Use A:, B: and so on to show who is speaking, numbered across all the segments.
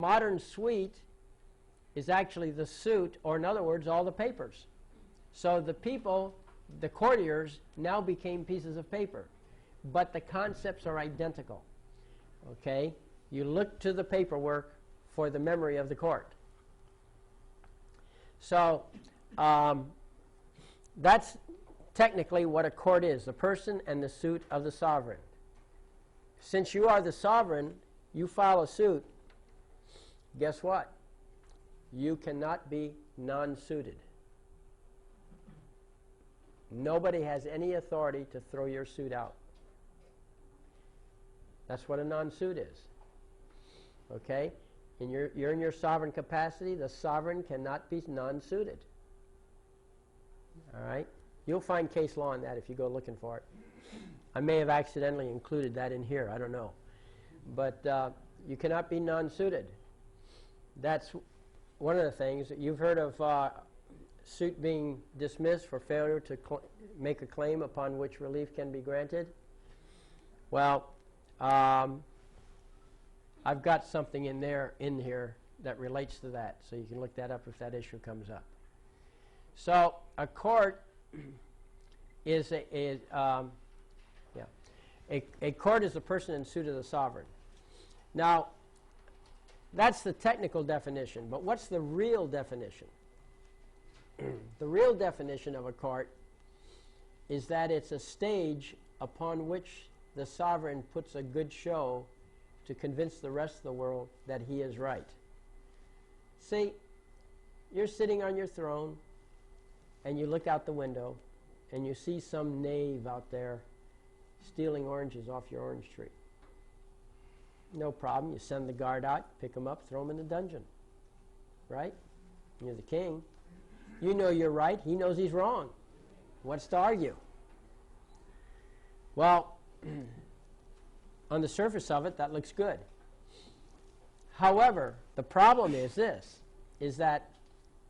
A: Modern suite is actually the suit, or in other words, all the papers. So the people, the courtiers, now became pieces of paper. But the concepts are identical. Okay? You look to the paperwork for the memory of the court. So that's technically what a court is, the person and the suit of the sovereign. Since you are the sovereign, you file a suit, guess what? You cannot be non-suited. Nobody has any authority to throw your suit out. That's what a non-suit is. Okay? You're in your sovereign capacity. The sovereign cannot be non-suited. All right? You'll find case law on that if you go looking for it. I may have accidentally included that in here. I don't know. But you cannot be non-suited. That's one of the things. You've heard of suit being dismissed for failure to make a claim upon which relief can be granted. Well, I've got something in here that relates to that, so you can look that up if that issue comes up. So a court is a court is a person in suit of the sovereign. Now, that's the technical definition, but what's the real definition? The real definition of a court is that it's a stage upon which the sovereign puts a good show to convince the rest of the world that he is right. See, you're sitting on your throne, and you look out the window, and you see some knave out there stealing oranges off your orange tree. No problem. You send the guard out, pick him up, throw him in the dungeon. Right? You're the king. You know you're right. He knows he's wrong. What's to argue? Well, on the surface of it, that looks good. However, the problem is this, is that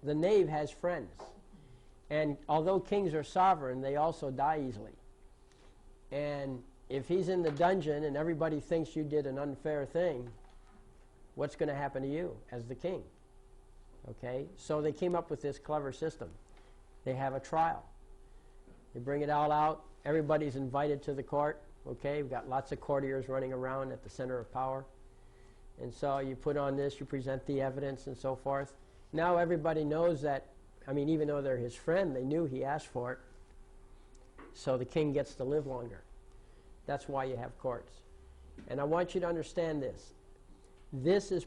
A: the knave has friends. And although kings are sovereign, they also die easily. And if he's in the dungeon and everybody thinks you did an unfair thing, what's going to happen to you as the king? Okay? So they came up with this clever system. They have a trial. They bring it all out. Everybody's invited to the court. Okay? We've got lots of courtiers running around at the center of power. And so you put on this, you present the evidence and so forth. Now everybody knows that, I mean, even though they're his friend, they knew he asked for it. So the king gets to live longer. That's why you have courts. And I want you to understand this. This is